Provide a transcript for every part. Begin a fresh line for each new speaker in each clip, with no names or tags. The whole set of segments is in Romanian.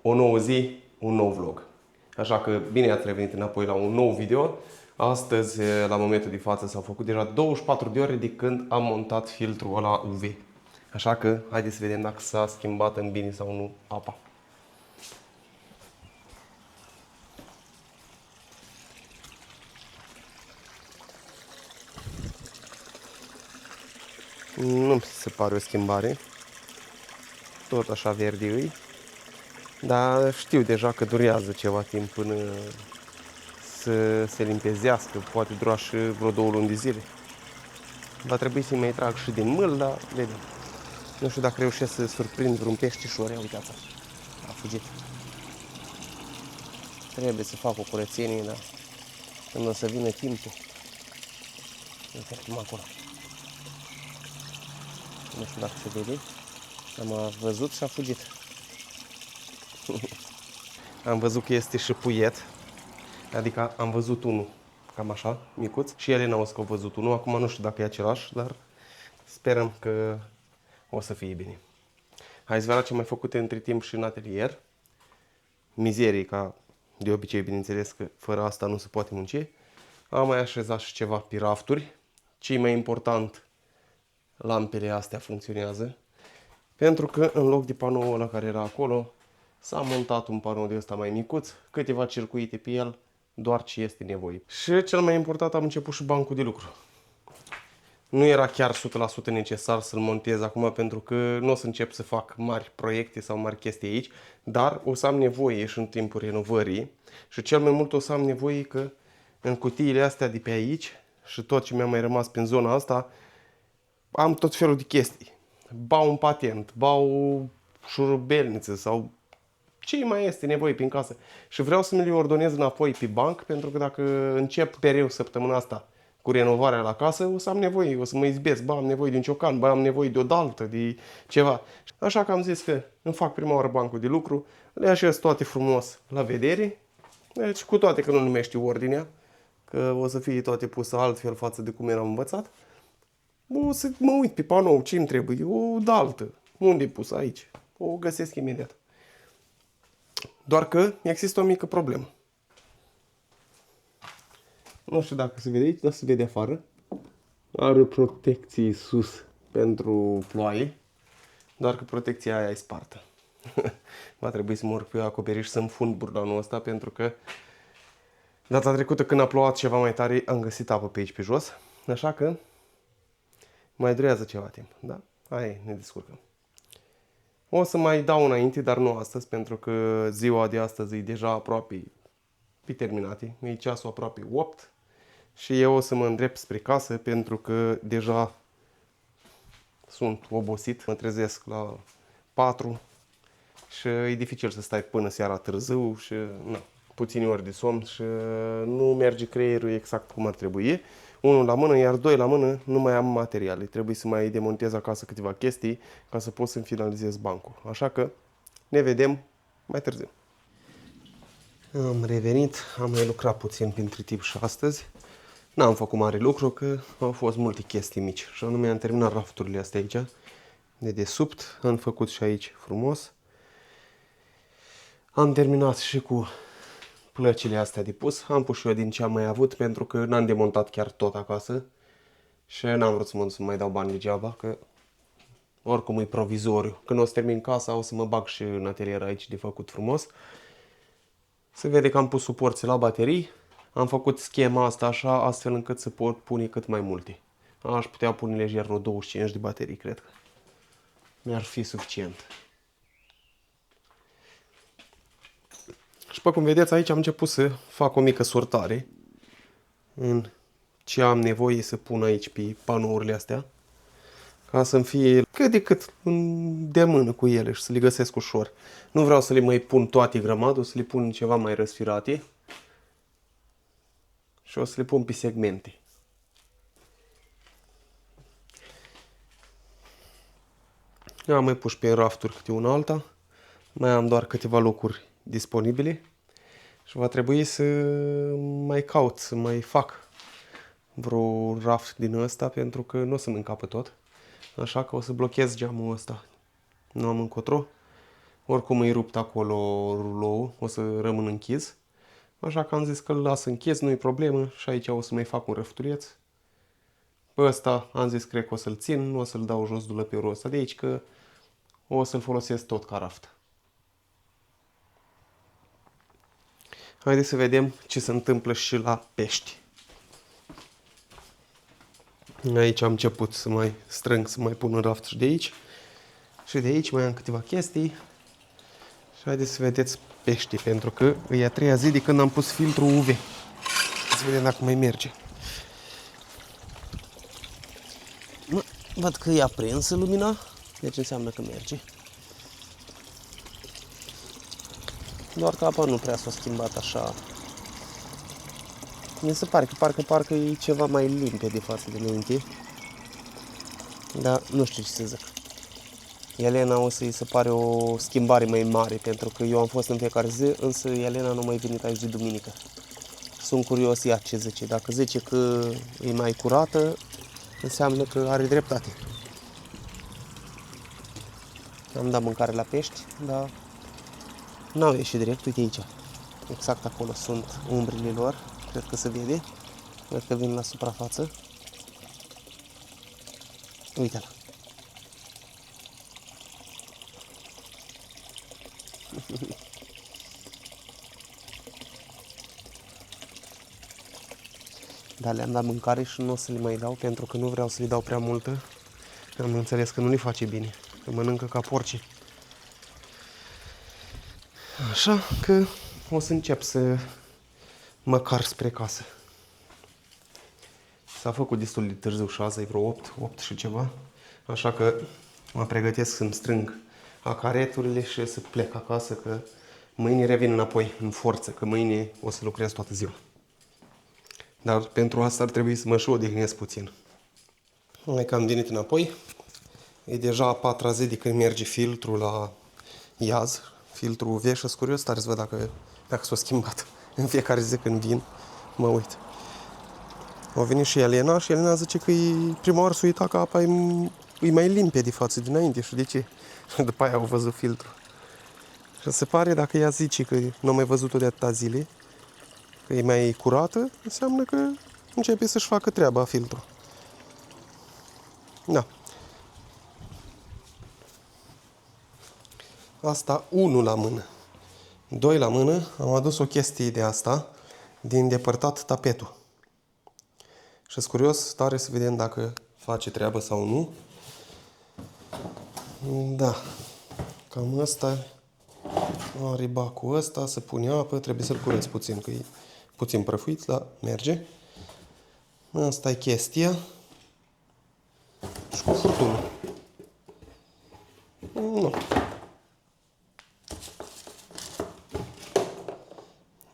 o nouă zi, un nou vlog. Așa că bine ați revenit înapoi la un nou video. Astăzi, la momentul de față, s-au făcut deja 24 de ore de când am montat filtrul ăla UV. Așa că, haideți să vedem dacă s-a schimbat în bine sau nu apa. Nu mi se pare o schimbare. Tot așa verde îi. Dar știu deja că durează ceva timp până să se limpezească. Poate dura și vreo 2 luni de zile. Va trebui să-i mai trag și din mâl, dar vedem. Nu știu dacă reușesc să surprind vreun peștișor. Ia uitați, a fugit. Trebuie să fac o curățenie, dar când o să vină timpul. Uite-l acolo. Nu știu dacă se vede. Am văzut și a fugit. Am văzut că este și puiet. Adică am văzut unul, cam așa, micuț. Și Elena o să că au văzut unul. Acum nu știu dacă e același, dar sperăm că o să fie bine. Hai să vă arăt ce am mai făcut între timp și în atelier. Mizerii, ca de obicei, bineînțeles că fără asta nu se poate munci. Am mai așezat și ceva pe rafturi. Ce mai important, lampele astea funcționează. Pentru că în loc de panoul ăla care era acolo, s-a montat un panou de ăsta mai micuț, câteva circuite pe el, doar ce este nevoie. Și cel mai important, am început și bancul de lucru. Nu era chiar 100% necesar să-l montez acum, pentru că nu o să încep să fac mari proiecte sau mari chestii aici, dar o să am nevoie și în timpul renovării și cel mai mult o să am nevoie că în cutiile astea de pe aici și tot ce mi-a mai rămas prin zona asta, am tot felul de chestii. Bau un patent, bau șurubelniță sau ce mai este nevoie prin casă. Și vreau să mi le ordonez înapoi pe banc, pentru că dacă încep pereu săptămâna asta cu renovarea la casă, o să am nevoie, o să mă izbesc, ba am nevoie de un ciocan, ba am nevoie de o daltă, de ceva. Așa că am zis că îmi fac prima oară bancul de lucru, le așez toate frumos la vedere, deci cu toate că nu numește ordinea, că o să fie toate puse altfel față de cum eram învățat. O să mă uit pe panou ce îmi trebuie, o daltă, unde e pus aici, o găsesc imediat. Doar că există o mică problemă. Nu știu dacă se vede aici, dar se vede afară. Are protecție sus pentru ploaie, doar că protecția aia e spartă. Va trebui să mă urc pe acoperiș să-mi fund burdanul ăsta, pentru că data trecută când a plouat ceva mai tare am găsit apă pe aici pe jos. Așa că mai durează ceva timp, da? Hai, ne descurcăm. O să mai dau înainte, dar nu astăzi, pentru că ziua de astăzi e deja aproape pe terminate. E ceasul aproape 8 și eu o să mă îndrept spre casă, pentru că deja sunt obosit. Mă trezesc la 4 și e dificil să stai până seara târziu și puține ori de somn și nu merge creierul exact cum ar trebui. Unul la mână, iar 2 la mână, nu mai am materiale. Trebuie să mai demontez acasă câteva chestii ca să pot să-mi finalizez bancul. Așa că ne vedem mai târziu. Am revenit, am mai lucrat puțin printre timp și astăzi. N-am făcut mare lucru, că au fost multe chestii mici. Și anume am terminat rafturile astea aici, de desubt. Am făcut și aici frumos. Am terminat și cu plăcile astea de pus. Am pus și eu din ce am mai avut, pentru că n-am demontat chiar tot acasă. Și n-am vrut să mă duc să mai dau bani degeaba, că oricum e provizoriu. Când o să termin casa, o să mă bag și în atelier aici de făcut frumos. Se vede că am pus suporții la baterii. Am făcut schema asta așa, astfel încât să pot pune cât mai multe. Aș putea pune lejer vreo 25 de baterii, cred că. Mi-ar fi suficient. Și pe cum vedeți, aici am început să fac o mică sortare în ce am nevoie să pun aici pe panourile astea, ca să-mi fie cât de cât de mână cu ele și să le găsesc ușor. Nu vreau să le mai pun toate grămadă, o să le pun ceva mai răsfirate și o să le pun pe segmente. Am mai pus pe rafturi câte una alta, mai am doar câteva locuri disponibile și va trebui să mai caut, să mai fac vreo raft din ăsta, pentru că nu o să-mi încapă tot. Așa că o să blochez geamul ăsta. Nu am încotro. Oricum îi rupt acolo ruloul, o să rămân închis. Așa că am zis că îl las închis, nu-i problemă și aici o să mai fac un răftuleț. Pe ăsta am zis, cred că o să-l țin, nu o să-l dau jos dulăpiorul ăsta de aici, că o să-l folosesc tot ca raftă. Haideți să vedem ce se întâmplă și la pești. Aici am început să mai strâng, să mai pun în raft și de aici. Și de aici mai am câteva chestii. Și haideți să vedeți peștii, pentru că e a treia zi de când am pus filtrul UV. Să vedem dacă mai merge. Văd că e aprinsă lumina, deci înseamnă că merge. Doar că apa nu prea s-a schimbat așa. Mi se pare că parcă e ceva mai limpede față de înainte. Dar nu știu ce să zic. Elena o să-i se pare o schimbare mai mare, pentru că eu am fost în fiecare zi, însă Elena nu mai venit aici de duminică. Sunt curios ea ce zice. Dacă zice că e mai curată, înseamnă că are dreptate. Am dat mâncare la pești, dar n-au ieșit direct. Uite aici. Exact acolo sunt umbrile lor. Cred că se vede. Cred că vin la suprafață. Uite-l. Dar le-am dat mâncare și nu o să le mai dau, pentru că nu vreau să le dau prea multă. Am înțeles că nu le face bine, că mănâncă ca porci. Așa că o să încep să măcar spre casă. S-a făcut destul de târziu și azi e vreo 8 și ceva. Așa că mă pregătesc să-mi strâng acareturile și să plec acasă, că mâine revin înapoi în forță, că mâine o să lucrez toată ziua. Dar pentru asta ar trebui să mă și odihnesc puțin. Mai că am venit înapoi. E deja a patra zi de când merge filtrul la iaz, filtrul UV, și sunt curios tare să văd dacă s-a schimbat. În fiecare zi când vin, mă uit. A venit și Elena și Elena zice că prima oară s-a uitat că apa e mai limpede față de înainte. Și de ce? Și după aia au văzut filtrul. Și se pare, dacă ea zice că nu a mai văzut-o de atâta zile, că e mai curată, înseamnă că începe să-și facă treaba filtrul. Da. Asta 1 la mână. 2 la mână, am adus o chestie de asta, din depărtat tapetul. Și sunt curios tare să vedem dacă face treabă sau nu. Da. Cam ăsta are bacul ăsta, să pune apă, trebuie să-l curăț puțin, că e puțin prăfuit, dar merge. Asta e chestia. Și cu furtunul. Nu.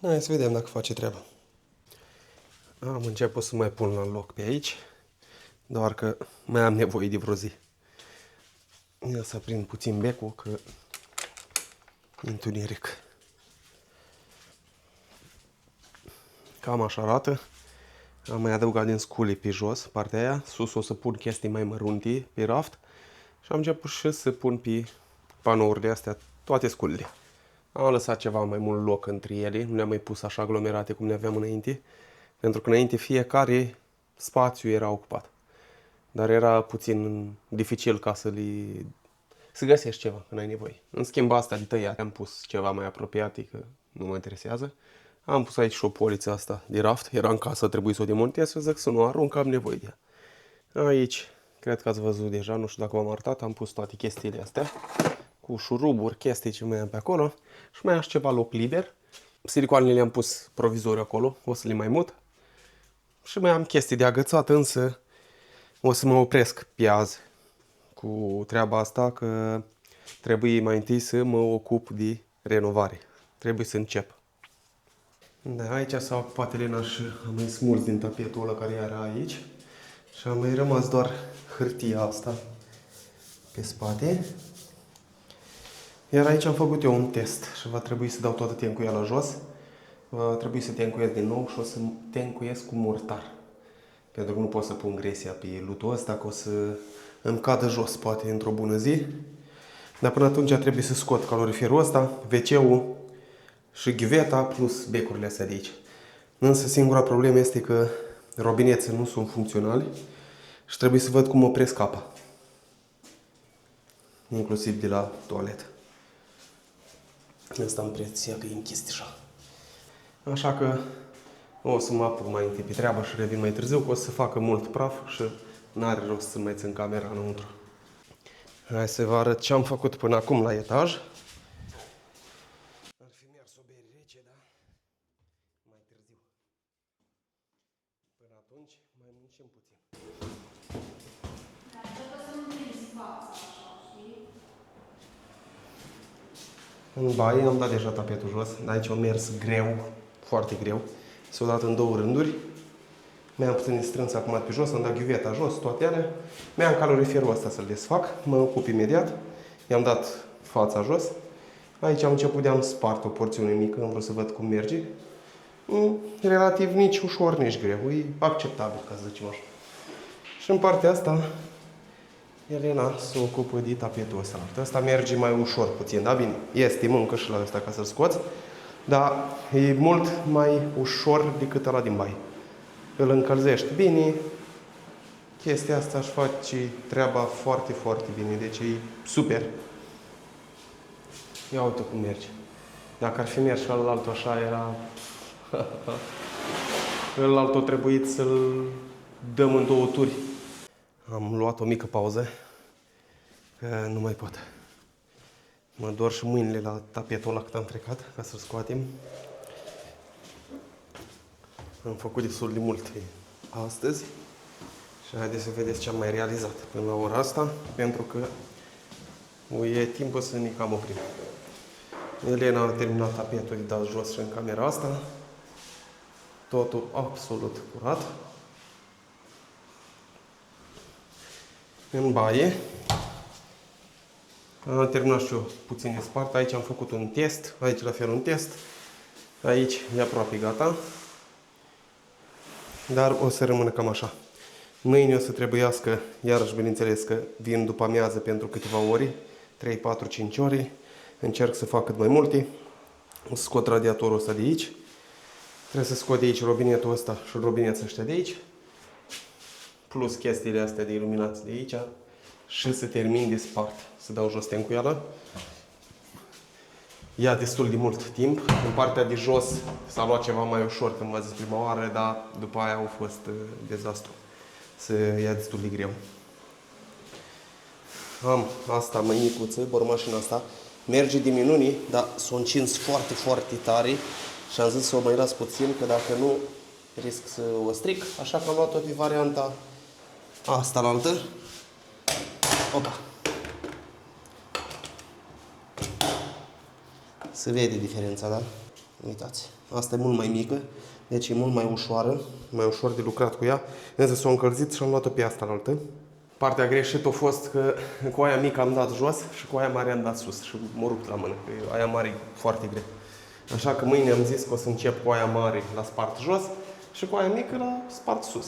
Hai să vedem dacă face treaba. Am început să mai pun la loc pe aici, doar că mai am nevoie de vreo zi. Ia să prind puțin becul, că e întuneric. Cam așa arată. Am mai adăugat din scule pe jos, partea aia. Sus o să pun chestii mai mărunte pe raft. Și am început și să pun pe panourile astea toate sculele. Am lăsat ceva mai mult loc între ele, nu le-am mai pus așa aglomerate cum le aveam înainte. Pentru că înainte fiecare spațiu era ocupat. Dar era puțin dificil ca să găsești ceva când ai nevoie. În schimb, asta de tăiat am pus ceva mai apropiat, că nu mă interesează. Am pus aici și o poliță asta de raft. Era în casă, trebuie să o demontez și zic să nu arunc, am nevoie de ea. Aici, cred că ați văzut deja, nu știu dacă v-am arătat, am pus toate chestiile astea. Cu șuruburi, chestii ce mai am pe acolo. Și mai am și ceva loc liber. Silicoanele le-am pus provizoriu acolo, o să le mai mut. Și mai am chestii de agățat, însă o să mă opresc pe azi cu treaba asta, că trebuie mai întâi să mă ocup de renovare. Trebuie să încep. Da, aici s-a ocupat Elena și am mai smuls din tapetul ăla care era aici. Și a mai rămas doar hârtia asta pe spate. Iar aici am făcut eu un test și va trebui să dau toată tencuiala jos. Va trebui să tencuiesc din nou și o să tencuiesc cu mortar. Pentru că nu pot să pun gresia pe lutul ăsta, că o să îmi cadă jos, poate, într-o bună zi. Dar până atunci trebuie să scot caloriferul ăsta, WC-ul și ghiveta plus becurile astea de aici. Însă singura problemă este că robinețele nu sunt funcționali și trebuie să văd cum opresc apa. Inclusiv de la toaletă. Asta am preția că e închis deja. Așa că o să mă apuc mai întâi pe treabă și revin mai târziu, că o să facă mult praf și n-are rost să mai țin camera înăuntru. Hai să vă arăt ce am făcut până acum la etaj. Ar fi mers o bere rece, dar mai târziu. Până atunci mai muncim puțin. În baie am dat deja tapetul jos, dar aici am mers greu, foarte greu. S-au dat în două rânduri. Mi-am puțin strâns acum pe jos, am dat ghiuveta jos, toate alea. Mi-am caloriferul ăsta să-l desfac, mă ocup imediat. I-am dat fața jos. Aici am început de-am spart o porțiune mică, am vrut să văd cum merge. Relativ nici ușor, nici greu. E acceptabil, ca să zicem așa. Și în partea asta, Elena se ocupă de tapetul ăsta. Ăsta merge mai ușor puțin, da? Bine, este muncă și la ăsta ca să-l scoți, dar e mult mai ușor decât ăla din baie. Îl încălzești bine, chestia asta își face treaba foarte, foarte bine, deci e super. Ia uite cum merge. Dacă ar fi mers și ălaltul așa, era... ălaltul a trebuit să-l dăm în două turi. Am luat o mică pauză, că nu mai pot. Mă dor și mâinile la tapetul ăla cât am frecat, ca să-l scoatem. Am făcut destul de multe astăzi și haideți să vedeți ce am mai realizat până la ora asta, pentru că e timpul să ne cam oprim. Elena a terminat tapetul de dat jos și în camera asta. Totul absolut curat. În baie. Am terminat și eu puțin de spart. Aici am făcut un test. Aici la fel un test. Aici e aproape gata. Dar o să rămână cam așa. Mâine o să trebuiască, iarăși bineînțeles că vin după amiază pentru câteva ore. 3, 4, 5 ore. Încerc să fac cât mai multe. O să scot radiatorul ăsta de aici. Trebuie să scot de aici robinetul ăsta și robinetul ăștia de aici. Plus chestiile astea de iluminați de aici. Și să termin de spart. Să dau jos tencuiala. Ia destul de mult timp. În partea de jos s-a luat ceva mai ușor când m-a zis prima oară, dar după aia au fost dezastru. Se ia destul de greu. Am asta mâinicuță, bormașina asta. Merge de minuni, dar s-o încins foarte, foarte tare. Și am zis să o mai las puțin, că dacă nu risc să o stric. Așa că am luat-o pe varianta asta la altă. Opa! Se vede diferența, da? Uitați. Asta e mult mai mică, deci e mult mai ușoară, mai ușor de lucrat cu ea. Însă s-o încălzit și am luat-o pe asta la altă. Partea greșită a fost că cu aia mică am dat jos și cu aia mare am dat sus și m-a rupt la mână, că aia mare e foarte grea. Așa că mâine am zis că o să încep cu aia mare la spart jos și cu aia mică la spart sus.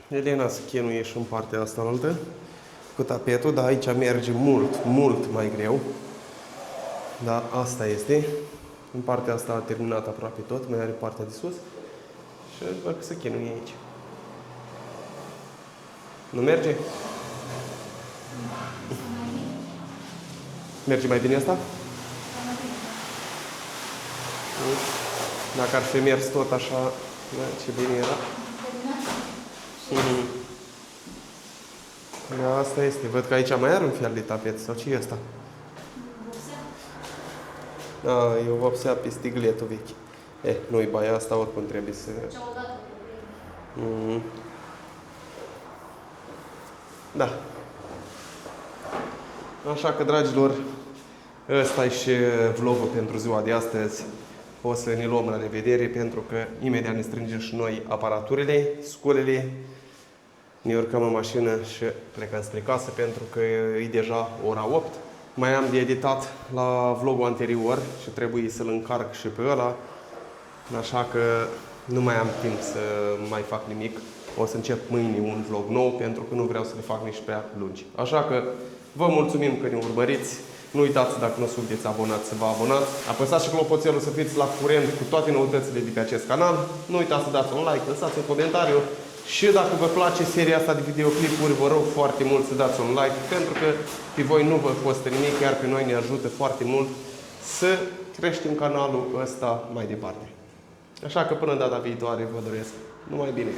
Elena se chinuie și în partea asta altă cu tapetul, dar aici merge mult, mult mai greu. Dar asta este. În partea asta a terminat aproape tot, mai are partea de sus. Și văd că se chinuie aici. Nu merge? Merge mai bine asta? Dacă ar fi mers tot așa, ce bine era. Da, asta este. Văd că aici mai are un fel de tapet. Sau ce e asta? Da, e o vopsea pe stigletul vechi. Nu-i baia asta, oricum trebuie să... Da. Așa că, dragilor, ăsta e și vlogul pentru ziua de astăzi. O să ne luăm la revedere, pentru că imediat ne strângem și noi aparaturile, sculele. Ne urcăm în mașină și plecăm spre casă, pentru că e deja ora 8. Mai am de editat la vlogul anterior și trebuie să-l încarc și pe ăla. Așa că nu mai am timp să mai fac nimic. O să încep mâine un vlog nou, pentru că nu vreau să le fac nici prea lungi. Așa că Vă mulțumim că ne urmăriți. Nu uitați, dacă nu sunteți abonați, să vă abonați. Apăsați și clopoțelul să fiți la curent cu toate noutățile de pe acest canal. Nu uitați să dați un like, lăsați un comentariu. Și dacă vă place seria asta de videoclipuri, vă rog foarte mult să dați un like, pentru că pe voi nu vă costă nimic, iar pe noi ne ajută foarte mult să creștem canalul ăsta mai departe. Așa că până data viitoare vă doresc numai bine!